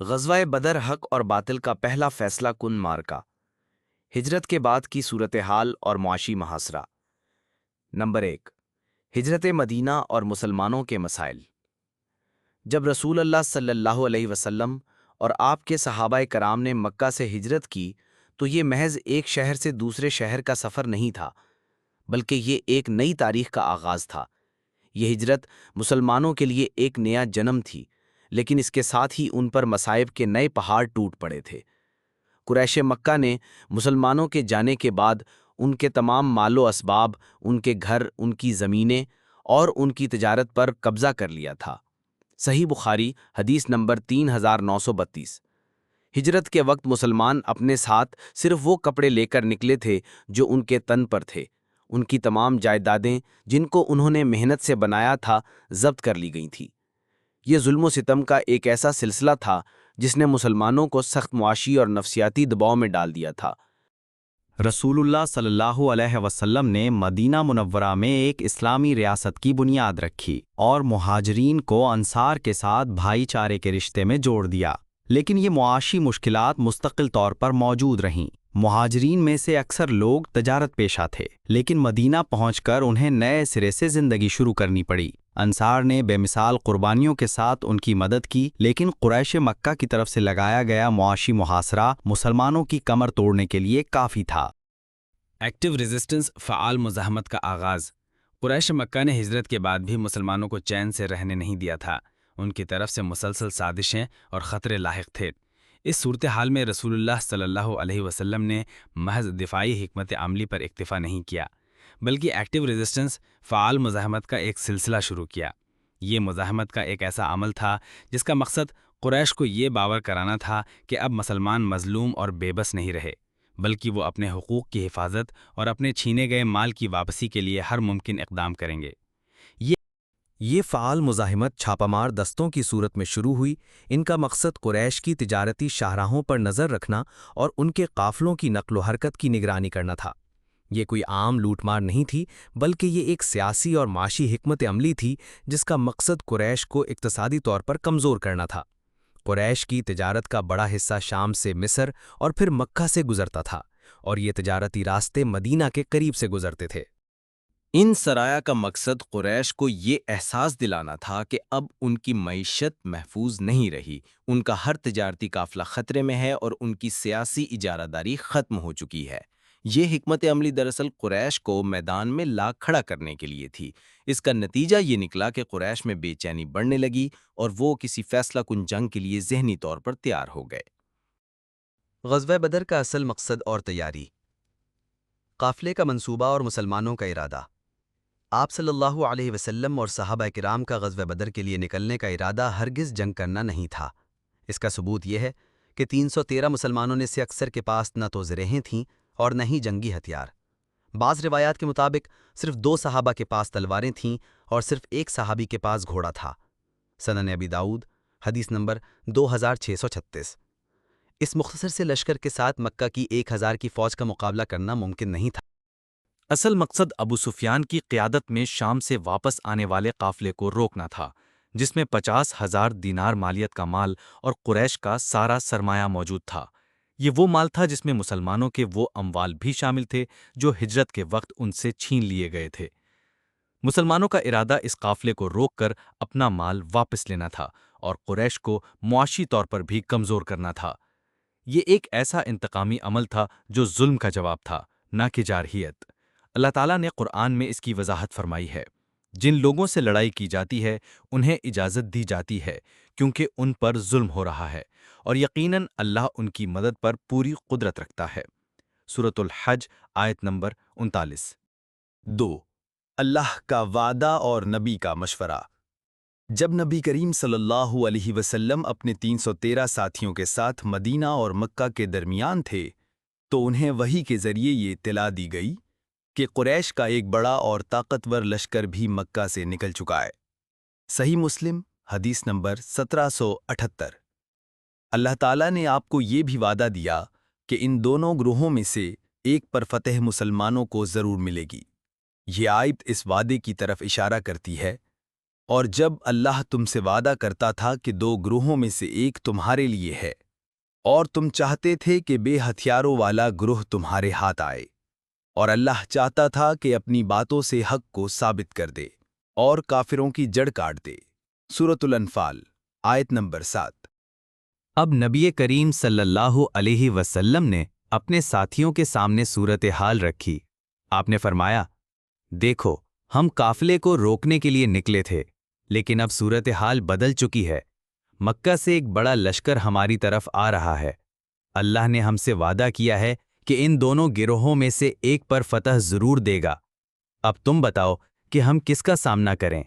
غزوہ بدر حق اور باطل کا پہلا فیصلہ کن معرکہ، ہجرت کے بعد کی صورتحال اور معاشی محاصرہ۔ نمبر 1، ہجرت مدینہ اور مسلمانوں کے مسائل۔ جب رسول اللہ صلی اللہ علیہ وسلم اور آپ کے صحابہ کرام نے مکہ سے ہجرت کی تو یہ محض ایک شہر سے دوسرے شہر کا سفر نہیں تھا، بلکہ یہ ایک نئی تاریخ کا آغاز تھا۔ یہ ہجرت مسلمانوں کے لیے ایک نیا جنم تھی، لیکن اس کے ساتھ ہی ان پر مصائب کے نئے پہاڑ ٹوٹ پڑے تھے۔ قریش مکہ نے مسلمانوں کے جانے کے بعد ان کے تمام مال و اسباب، ان کے گھر، ان کی زمینیں اور ان کی تجارت پر قبضہ کر لیا تھا۔ صحیح بخاری حدیث نمبر 3932۔ ہجرت کے وقت مسلمان اپنے ساتھ صرف وہ کپڑے لے کر نکلے تھے جو ان کے تن پر تھے۔ ان کی تمام جائیدادیں جن کو انہوں نے محنت سے بنایا تھا ضبط کر لی گئی تھیں۔ یہ ظلم و ستم کا ایک ایسا سلسلہ تھا جس نے مسلمانوں کو سخت معاشی اور نفسیاتی دباؤ میں ڈال دیا تھا۔ رسول اللہ صلی اللہ علیہ وسلم نے مدینہ منورہ میں ایک اسلامی ریاست کی بنیاد رکھی اور مہاجرین کو انصار کے ساتھ بھائی چارے کے رشتے میں جوڑ دیا، لیکن یہ معاشی مشکلات مستقل طور پر موجود رہیں۔ مہاجرین میں سے اکثر لوگ تجارت پیشہ تھے، لیکن مدینہ پہنچ کر انہیں نئے سرے سے زندگی شروع کرنی پڑی۔ انصار نے بے مثال قربانیوں کے ساتھ ان کی مدد کی، لیکن قریش مکہ کی طرف سے لگایا گیا معاشی محاصرہ مسلمانوں کی کمر توڑنے کے لیے کافی تھا۔ ایکٹیو ریزسٹنس، فعال مزاحمت کا آغاز۔ قریش مکہ نے ہجرت کے بعد بھی مسلمانوں کو چین سے رہنے نہیں دیا تھا۔ ان کی طرف سے مسلسل سازشیں اور خطرے لاحق تھے۔ اس صورتحال میں رسول اللہ صلی اللہ علیہ وسلم نے محض دفاعی حکمت عملی پر اکتفا نہیں کیا، بلکہ ایکٹیو ریزسٹنس، فعال مزاحمت کا ایک سلسلہ شروع کیا۔ یہ مزاحمت کا ایک ایسا عمل تھا جس کا مقصد قریش کو یہ باور کرانا تھا کہ اب مسلمان مظلوم اور بے بس نہیں رہے، بلکہ وہ اپنے حقوق کی حفاظت اور اپنے چھینے گئے مال کی واپسی کے لیے ہر ممکن اقدام کریں گے۔ یہ فعال مزاحمت چھاپہ مار دستوں کی صورت میں شروع ہوئی۔ ان کا مقصد قریش کی تجارتی شاہراہوں پر نظر رکھنا اور ان کے قافلوں کی نقل و حرکت کی نگرانی کرنا تھا۔ یہ کوئی عام لوٹ مار نہیں تھی، بلکہ یہ ایک سیاسی اور معاشی حکمت عملی تھی جس کا مقصد قریش کو اقتصادی طور پر کمزور کرنا تھا۔ قریش کی تجارت کا بڑا حصہ شام سے مصر اور پھر مکہ سے گزرتا تھا، اور یہ تجارتی راستے مدینہ کے قریب سے گزرتے تھے۔ ان سرایا کا مقصد قریش کو یہ احساس دلانا تھا کہ اب ان کی معیشت محفوظ نہیں رہی، ان کا ہر تجارتی قافلہ خطرے میں ہے اور ان کی سیاسی اجارہ داری ختم ہو چکی ہے۔ یہ حکمت عملی دراصل قریش کو میدان میں لا کھڑا کرنے کے لیے تھی۔ اس کا نتیجہ یہ نکلا کہ قریش میں بے چینی بڑھنے لگی اور وہ کسی فیصلہ کن جنگ کے لیے ذہنی طور پر تیار ہو گئے۔ غزوہ بدر کا اصل مقصد اور تیاری۔ قافلے کا منصوبہ اور مسلمانوں کا ارادہ۔ آپ صلی اللہ علیہ وسلم اور صحابہ کرام کا غزوہ بدر کے لیے نکلنے کا ارادہ ہرگز جنگ کرنا نہیں تھا۔ اس کا ثبوت یہ ہے کہ 313 مسلمانوں میں سے اکثر کے پاس نہ تو زرہیں تھیں اور نہ ہی جنگی ہتھیار۔ بعض روایات کے مطابق صرف 2 صحابہ کے پاس تلواریں تھیں اور صرف ایک صحابی کے پاس گھوڑا تھا۔ سنن ابی داؤد حدیث نمبر 2636۔ اس مختصر سے لشکر کے ساتھ مکہ کی 1000 کی فوج کا مقابلہ کرنا ممکن نہیں تھا۔ اصل مقصد ابو سفیان کی قیادت میں شام سے واپس آنے والے قافلے کو روکنا تھا، جس میں 50,000 دینار مالیت کا مال اور قریش کا سارا سرمایہ موجود تھا۔ یہ وہ مال تھا جس میں مسلمانوں کے وہ اموال بھی شامل تھے جو ہجرت کے وقت ان سے چھین لیے گئے تھے۔ مسلمانوں کا ارادہ اس قافلے کو روک کر اپنا مال واپس لینا تھا اور قریش کو معاشی طور پر بھی کمزور کرنا تھا۔ یہ ایک ایسا انتقامی عمل تھا جو ظلم کا جواب تھا، نہ کہ جارحیت۔ اللہ تعالیٰ نے قرآن میں اس کی وضاحت فرمائی ہے۔ جن لوگوں سے لڑائی کی جاتی ہے انہیں اجازت دی جاتی ہے کیونکہ ان پر ظلم ہو رہا ہے، اور یقیناً اللہ ان کی مدد پر پوری قدرت رکھتا ہے۔ سورۃ الحج آیت نمبر 39۔ 2، اللہ کا وعدہ اور نبی کا مشورہ۔ جب نبی کریم صلی اللہ علیہ وسلم اپنے 313 ساتھیوں کے ساتھ مدینہ اور مکہ کے درمیان تھے تو انہیں وحی کے ذریعے یہ اطلاع دی گئی کہ قریش کا ایک بڑا اور طاقتور لشکر بھی مکہ سے نکل چکا ہے۔ صحیح مسلم حدیث نمبر 1778۔ اللہ تعالیٰ نے آپ کو یہ بھی وعدہ دیا کہ ان دونوں گروہوں میں سے ایک پر فتح مسلمانوں کو ضرور ملے گی۔ یہ آیت اس وعدے کی طرف اشارہ کرتی ہے اور جب اللہ تم سے وعدہ کرتا تھا کہ 2 گروہوں میں سے ایک تمہارے لیے ہے اور تم چاہتے تھے کہ بے ہتھیاروں والا گروہ تمہارے ہاتھ آئے، اور اللہ چاہتا تھا کہ اپنی باتوں سے حق کو ثابت کر دے اور کافروں کی جڑ کاٹ دے۔ سورۃ الانفال آیت نمبر 7۔ اب نبی کریم صلی اللہ علیہ وسلم نے اپنے ساتھیوں کے سامنے صورتحال رکھی۔ آپ نے فرمایا، دیکھو ہم قافلے کو روکنے کے لیے نکلے تھے، لیکن اب صورتحال بدل چکی ہے۔ مکہ سے ایک بڑا لشکر ہماری طرف آ رہا ہے۔ اللہ نے ہم سے وعدہ کیا ہے کہ ان دونوں گروہوں میں سے ایک پر فتح ضرور دے گا۔ اب تم بتاؤ کہ ہم کس کا سامنا کریں؟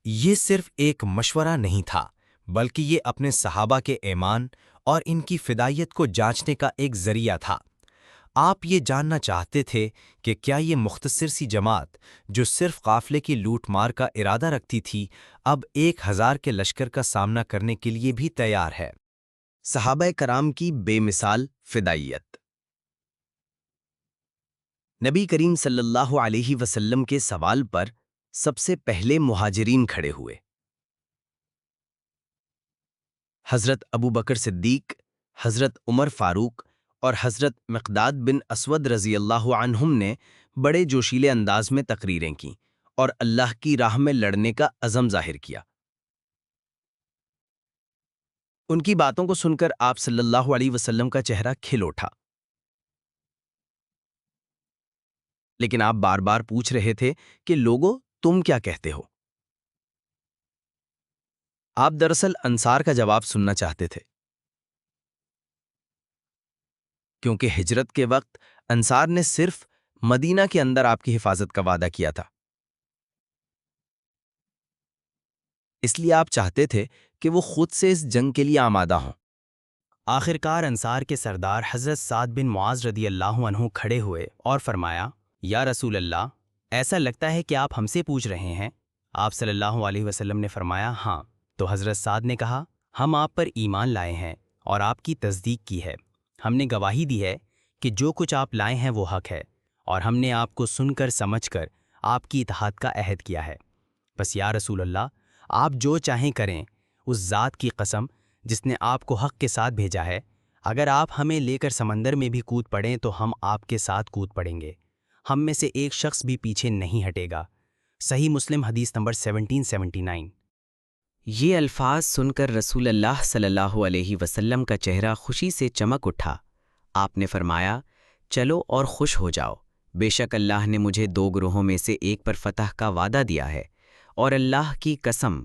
یہ صرف ایک مشورہ نہیں تھا، بلکہ یہ اپنے صحابہ کے ایمان اور ان کی فدائیت کو جانچنے کا ایک ذریعہ تھا۔ آپ یہ جاننا چاہتے تھے کہ کیا یہ مختصر سی جماعت جو صرف قافلے کی لوٹ مار کا ارادہ رکھتی تھی، اب 1000 کے لشکر کا سامنا کرنے کے لیے بھی تیار ہے؟ صحابہ کرام کی بے مثال فدائیت۔ نبی کریم صلی اللہ علیہ وسلم کے سوال پر سب سے پہلے مہاجرین کھڑے ہوئے۔ حضرت ابو بکر صدیق، حضرت عمر فاروق اور حضرت مقداد بن اسود رضی اللہ عنہم نے بڑے جوشیلے انداز میں تقریریں کیں اور اللہ کی راہ میں لڑنے کا عزم ظاہر کیا۔ ان کی باتوں کو سن کر آپ صلی اللہ علیہ وسلم کا چہرہ کھل اٹھا، لیکن آپ بار بار پوچھ رہے تھے کہ لوگوں تم کیا کہتے ہو؟ آپ دراصل انصار کا جواب سننا چاہتے تھے، کیونکہ ہجرت کے وقت انصار نے صرف مدینہ کے اندر آپ کی حفاظت کا وعدہ کیا تھا، اس لیے آپ چاہتے تھے کہ وہ خود سے اس جنگ کے لیے آمادہ ہوں۔ آخرکار انصار کے سردار حضرت سعد بن معاذ رضی اللہ عنہ کھڑے ہوئے اور فرمایا، یا رسول اللہ، ایسا لگتا ہے کہ آپ ہم سے پوچھ رہے ہیں۔ آپ صلی اللہ علیہ وسلم نے فرمایا، ہاں۔ تو حضرت سعد نے کہا، ہم آپ پر ایمان لائے ہیں اور آپ کی تصدیق کی ہے۔ ہم نے گواہی دی ہے کہ جو کچھ آپ لائے ہیں وہ حق ہے، اور ہم نے آپ کو سن کر سمجھ کر آپ کی اطاعت کا عہد کیا ہے۔ بس یا رسول اللہ، آپ جو چاہیں کریں، اس ذات کی قسم جس نے آپ کو حق کے ساتھ بھیجا ہے، اگر آپ ہمیں لے کر سمندر میں بھی کود پڑیں تو ہم آپ کے ساتھ کود پڑیں گے، ہم میں سے ایک شخص بھی پیچھے نہیں ہٹے گا۔ صحیح مسلم حدیث نمبر 1779۔ یہ الفاظ سن کر رسول اللہ صلی اللہ علیہ وسلم کا چہرہ خوشی سے چمک اٹھا۔ آپ نے فرمایا، چلو اور خوش ہو جاؤ، بے شک اللہ نے مجھے 2 گروہوں میں سے ایک پر فتح کا وعدہ دیا ہے، اور اللہ کی قسم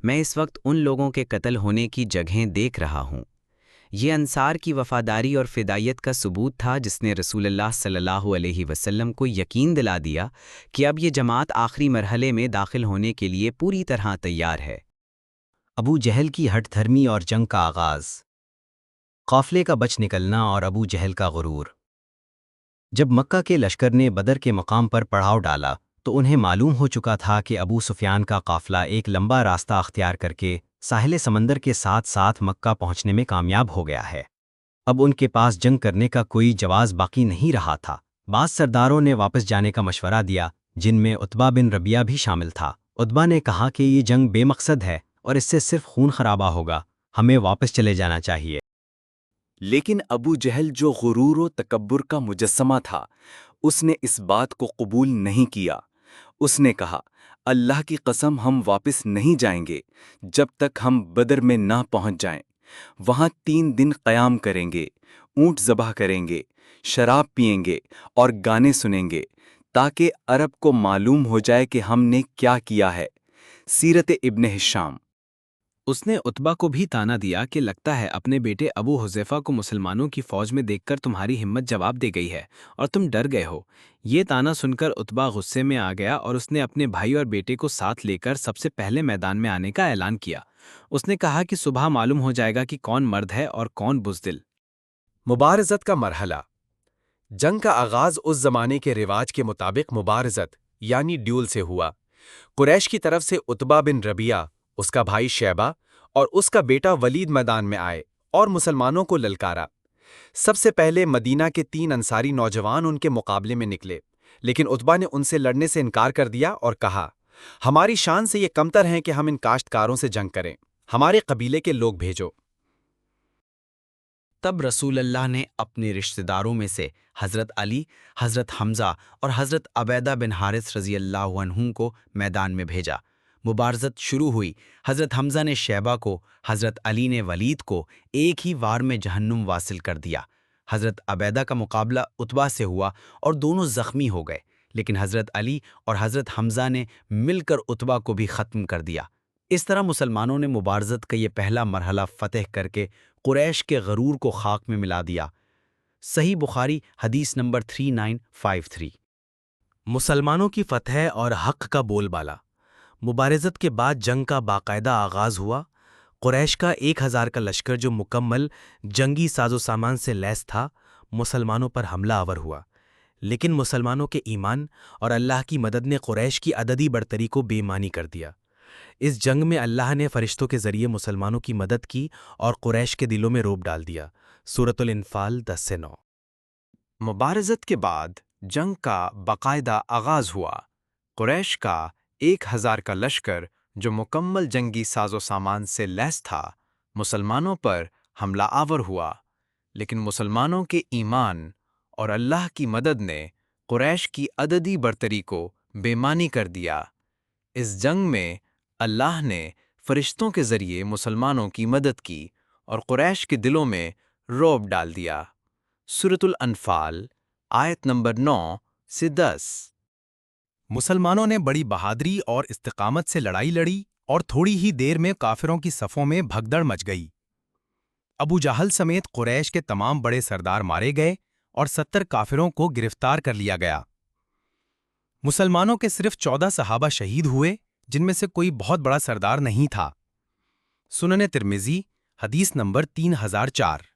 میں اس وقت ان لوگوں کے قتل ہونے کی جگہیں دیکھ رہا ہوں۔ یہ انصار کی وفاداری اور فدائیت کا ثبوت تھا جس نے رسول اللہ صلی اللہ علیہ وسلم کو یقین دلا دیا کہ اب یہ جماعت آخری مرحلے میں داخل ہونے کے لیے پوری طرح تیار ہے۔ ابو جہل کی ہٹ دھرمی اور جنگ کا آغاز، قافلے کا بچ نکلنا اور ابو جہل کا غرور۔ جب مکہ کے لشکر نے بدر کے مقام پر پڑاؤ ڈالا تو انہیں معلوم ہو چکا تھا کہ ابو سفیان کا قافلہ ایک لمبا راستہ اختیار کر کے ساحل سمندر کے ساتھ ساتھ مکہ پہنچنے میں کامیاب ہو گیا ہے۔ اب ان کے پاس جنگ کرنے کا کوئی جواز باقی نہیں رہا تھا۔ بعض سرداروں نے واپس جانے کا مشورہ دیا، جن میں عتبہ بن ربیعہ بھی شامل تھا۔ عتبہ نے کہا کہ یہ جنگ بے مقصد ہے اور اس سے صرف خون خرابہ ہوگا، ہمیں واپس چلے جانا چاہیے۔ لیکن ابو جہل جو غرور و تکبر کا مجسمہ تھا، اس نے اس بات کو قبول نہیں کیا۔ اس نے کہا، اللہ کی قسم ہم واپس نہیں جائیں گے جب تک ہم بدر میں نہ پہنچ جائیں۔ وہاں 3 دن قیام کریں گے، اونٹ ذبح کریں گے، شراب پئیں گے اور گانے سنیں گے، تاکہ عرب کو معلوم ہو جائے کہ ہم نے کیا کیا ہے۔ سیرت ابن ہشام۔ اس نے عتبہ کو بھی تانا دیا کہ لگتا ہے اپنے بیٹے ابو حذیفہ کو مسلمانوں کی فوج میں دیکھ کر تمہاری ہمت جواب دے گئی ہے اور تم ڈر گئے ہو۔ یہ تانا سن کر عتبہ غصے میں آ گیا اور اس نے اپنے بھائی اور بیٹے کو ساتھ لے کر سب سے پہلے میدان میں آنے کا اعلان کیا۔ اس نے کہا کہ صبح معلوم ہو جائے گا کہ کون مرد ہے اور کون بزدل۔ مبارزت کا مرحلہ۔ جنگ کا آغاز اس زمانے کے رواج کے مطابق مبارزت یعنی ڈیول سے ہوا۔ قریش کی طرف سے عتبہ بن ربیعہ، اس کا بھائی شیبہ اور اس کا بیٹا ولید میدان میں آئے اور مسلمانوں کو للکارا۔ سب سے پہلے مدینہ کے 3 انصاری نوجوان ان کے مقابلے میں نکلے، لیکن عتبہ نے ان سے لڑنے سے انکار کر دیا اور کہا، ہماری شان سے یہ کمتر ہیں کہ ہم ان کاشتکاروں سے جنگ کریں، ہمارے قبیلے کے لوگ بھیجو۔ تب رسول اللہ نے اپنے رشتہ داروں میں سے حضرت علی، حضرت حمزہ اور حضرت عبیدہ بن حارث رضی اللہ عنہ کو میدان میں بھیجا۔ مبارزت شروع ہوئی۔ حضرت حمزہ نے شیبہ کو، حضرت علی نے ولید کو ایک ہی وار میں جہنم واصل کر دیا۔ حضرت عبیدہ کا مقابلہ عتبہ سے ہوا اور دونوں زخمی ہو گئے، لیکن حضرت علی اور حضرت حمزہ نے مل کر عتبہ کو بھی ختم کر دیا۔ اس طرح مسلمانوں نے مبارزت کا یہ پہلا مرحلہ فتح کر کے قریش کے غرور کو خاک میں ملا دیا۔ صحیح بخاری حدیث نمبر 3953۔ مسلمانوں کی فتح اور حق کا بول بالا۔ مبارزت کے بعد جنگ کا باقاعدہ آغاز ہوا۔ قریش کا 1000 کا لشکر جو مکمل جنگی ساز و سامان سے لیس تھا، مسلمانوں پر حملہ آور ہوا، لیکن مسلمانوں کے ایمان اور اللہ کی مدد نے قریش کی عددی برتری کو بے معنی کر دیا۔ اس جنگ میں اللہ نے فرشتوں کے ذریعے مسلمانوں کی مدد کی اور قریش کے دلوں میں رعب ڈال دیا۔ سورۃ الانفال 10-9۔ مبارزت کے بعد جنگ کا باقاعدہ آغاز ہوا۔ قریش کا 1000 کا لشکر جو مکمل جنگی ساز و سامان سے لیس تھا، مسلمانوں پر حملہ آور ہوا، لیکن مسلمانوں کے ایمان اور اللہ کی مدد نے قریش کی عددی برتری کو بے معنی کر دیا۔ اس جنگ میں اللہ نے فرشتوں کے ذریعے مسلمانوں کی مدد کی اور قریش کے دلوں میں رعب ڈال دیا۔ سورۃ الانفال آیت نمبر 9 سے 10۔ مسلمانوں نے بڑی بہادری اور استقامت سے لڑائی لڑی اور تھوڑی ہی دیر میں کافروں کی صفوں میں بھگدڑ مچ گئی۔ ابو جہل سمیت قریش کے تمام بڑے سردار مارے گئے اور 70 کافروں کو گرفتار کر لیا گیا۔ مسلمانوں کے صرف 14 صحابہ شہید ہوئے، جن میں سے کوئی بہت بڑا سردار نہیں تھا۔ سنن ترمذی حدیث نمبر 3004۔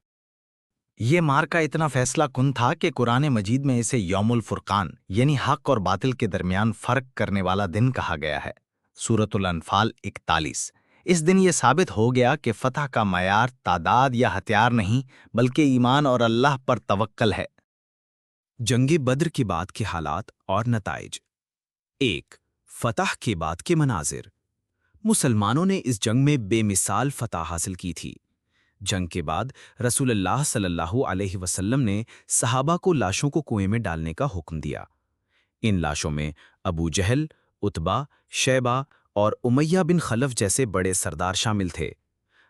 یہ مارکا اتنا فیصلہ کن تھا کہ قرآن مجید میں اسے یوم الفرقان یعنی حق اور باطل کے درمیان فرق کرنے والا دن کہا گیا ہے۔ سورۃ الانفال 41۔ اس دن یہ ثابت ہو گیا کہ فتح کا معیار تعداد یا ہتھیار نہیں بلکہ ایمان اور اللہ پر توکل ہے۔ جنگ بدر کے بعد کے حالات اور نتائج۔ 1۔ فتح کے بعد کے مناظر۔ مسلمانوں نے اس جنگ میں بے مثال فتح حاصل کی تھی۔ جنگ کے بعد رسول اللہ صلی اللہ علیہ وسلم نے صحابہ کو لاشوں کو کنویں میں ڈالنے کا حکم دیا۔ ان لاشوں میں ابو جہل، عتبہ، شیبہ اور امیہ بن خلف جیسے بڑے سردار شامل تھے۔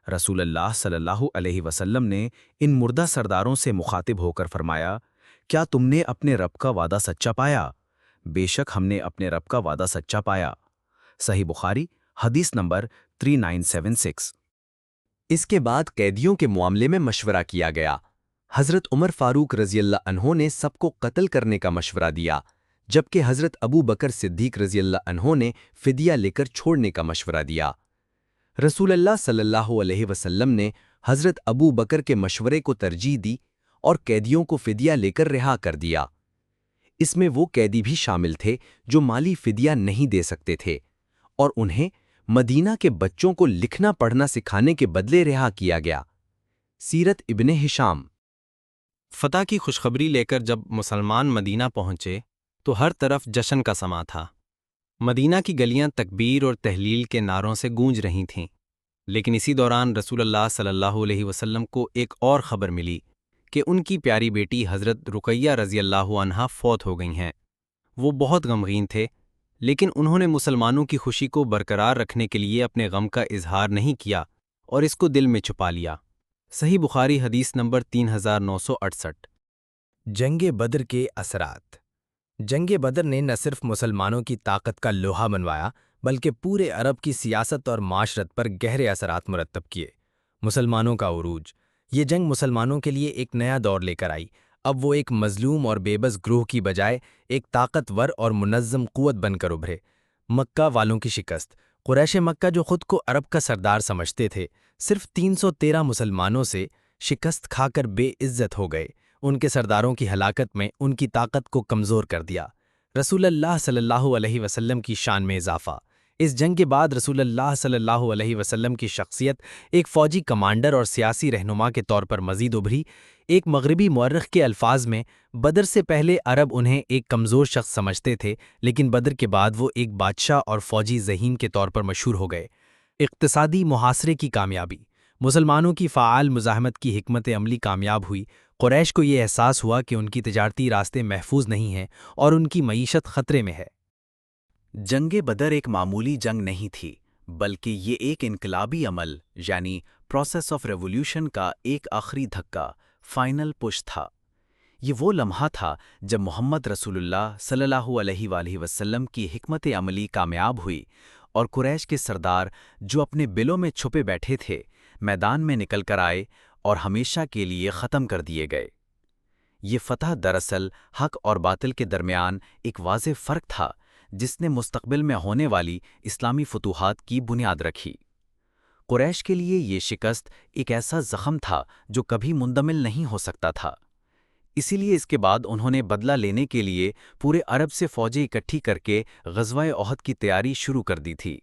رسول اللہ صلی اللہ علیہ وسلم نے ان مردہ سرداروں سے مخاطب ہو کر فرمایا، کیا تم نے اپنے رب کا وعدہ سچا پایا؟ بے شک ہم نے اپنے رب کا وعدہ سچا پایا۔ صحیح بخاری حدیث نمبر 3976۔ اس کے بعد قیدیوں کے معاملے میں مشورہ کیا گیا۔ حضرت عمر فاروق رضی اللہ عنہ نے سب کو قتل کرنے کا مشورہ دیا، جبکہ حضرت ابو بکر صدیق رضی اللہ عنہ نے فدیہ لے کر چھوڑنے کا مشورہ دیا۔ رسول اللہ صلی اللہ علیہ وسلم نے حضرت ابو بکر کے مشورے کو ترجیح دی اور قیدیوں کو فدیہ لے کر رہا کر دیا۔ اس میں وہ قیدی بھی شامل تھے جو مالی فدیہ نہیں دے سکتے تھے، اور انہیں مدینہ کے بچوں کو لکھنا پڑھنا سکھانے کے بدلے رہا کیا گیا۔ سیرت ابن ہشام۔ فتح کی خوشخبری لے کر جب مسلمان مدینہ پہنچے تو ہر طرف جشن کا سما تھا۔ مدینہ کی گلیاں تکبیر اور تحلیل کے نعروں سے گونج رہی تھیں، لیکن اسی دوران رسول اللہ صلی اللہ علیہ وسلم کو ایک اور خبر ملی کہ ان کی پیاری بیٹی حضرت رقیہ رضی اللہ عنہا فوت ہو گئی ہیں۔ وہ بہت غمگین تھے، لیکن انہوں نے مسلمانوں کی خوشی کو برقرار رکھنے کے لیے اپنے غم کا اظہار نہیں کیا اور اس کو دل میں چھپا لیا۔ صحیح بخاری حدیث نمبر 3968۔ جنگ بدر کے اثرات۔ جنگ بدر نے نہ صرف مسلمانوں کی طاقت کا لوہا بنوایا بلکہ پورے عرب کی سیاست اور معاشرت پر گہرے اثرات مرتب کیے۔ مسلمانوں کا عروج۔ یہ جنگ مسلمانوں کے لیے ایک نیا دور لے کر آئی۔ اب وہ ایک مظلوم اور بے بس گروہ کی بجائے ایک طاقتور اور منظم قوت بن کر ابھرے۔ مکہ والوں کی شکست۔ قریش مکہ جو خود کو عرب کا سردار سمجھتے تھے، صرف 313 مسلمانوں سے شکست کھا کر بے عزت ہو گئے۔ ان کے سرداروں کی ہلاکت میں ان کی طاقت کو کمزور کر دیا۔ رسول اللہ صلی اللہ علیہ وسلم کی شان میں اضافہ۔ اس جنگ کے بعد رسول اللہ صلی اللہ علیہ وسلم کی شخصیت ایک فوجی کمانڈر اور سیاسی رہنما کے طور پر مزید ابھری۔ ایک مغربی مورخ کے الفاظ میں، بدر سے پہلے عرب انہیں ایک کمزور شخص سمجھتے تھے، لیکن بدر کے بعد وہ ایک بادشاہ اور فوجی ذہین کے طور پر مشہور ہو گئے۔ اقتصادی محاصرے کی کامیابی، مسلمانوں کی فعال مزاحمت کی حکمت عملی کامیاب ہوئی۔ قریش کو یہ احساس ہوا کہ ان کی تجارتی راستے محفوظ نہیں ہیں اور ان کی معیشت خطرے میں ہے۔ جنگ بدر ایک معمولی جنگ نہیں تھی، بلکہ یہ ایک انقلابی عمل یعنی پروسیس آف ریولوشن کا ایک آخری دھکا، فائنل پش تھا۔ یہ وہ لمحہ تھا جب محمد رسول اللہ صلی اللہ علیہ وآلہ وسلم کی حکمت عملی کامیاب ہوئی اور قریش کے سردار جو اپنے بلوں میں چھپے بیٹھے تھے، میدان میں نکل کر آئے اور ہمیشہ کے لیے ختم کر دیے گئے۔ یہ فتح دراصل حق اور باطل کے درمیان ایک واضح فرق تھا جس نے مستقبل میں ہونے والی اسلامی فتوحات کی بنیاد رکھی۔ قریش کے لیے یہ شکست ایک ایسا زخم تھا جو کبھی مندمل نہیں ہو سکتا تھا۔ اسی لیے اس کے بعد انہوں نے بدلہ لینے کے لیے پورے عرب سے فوجیں اکٹھی کر کے غزوہ احد کی تیاری شروع کر دی تھی۔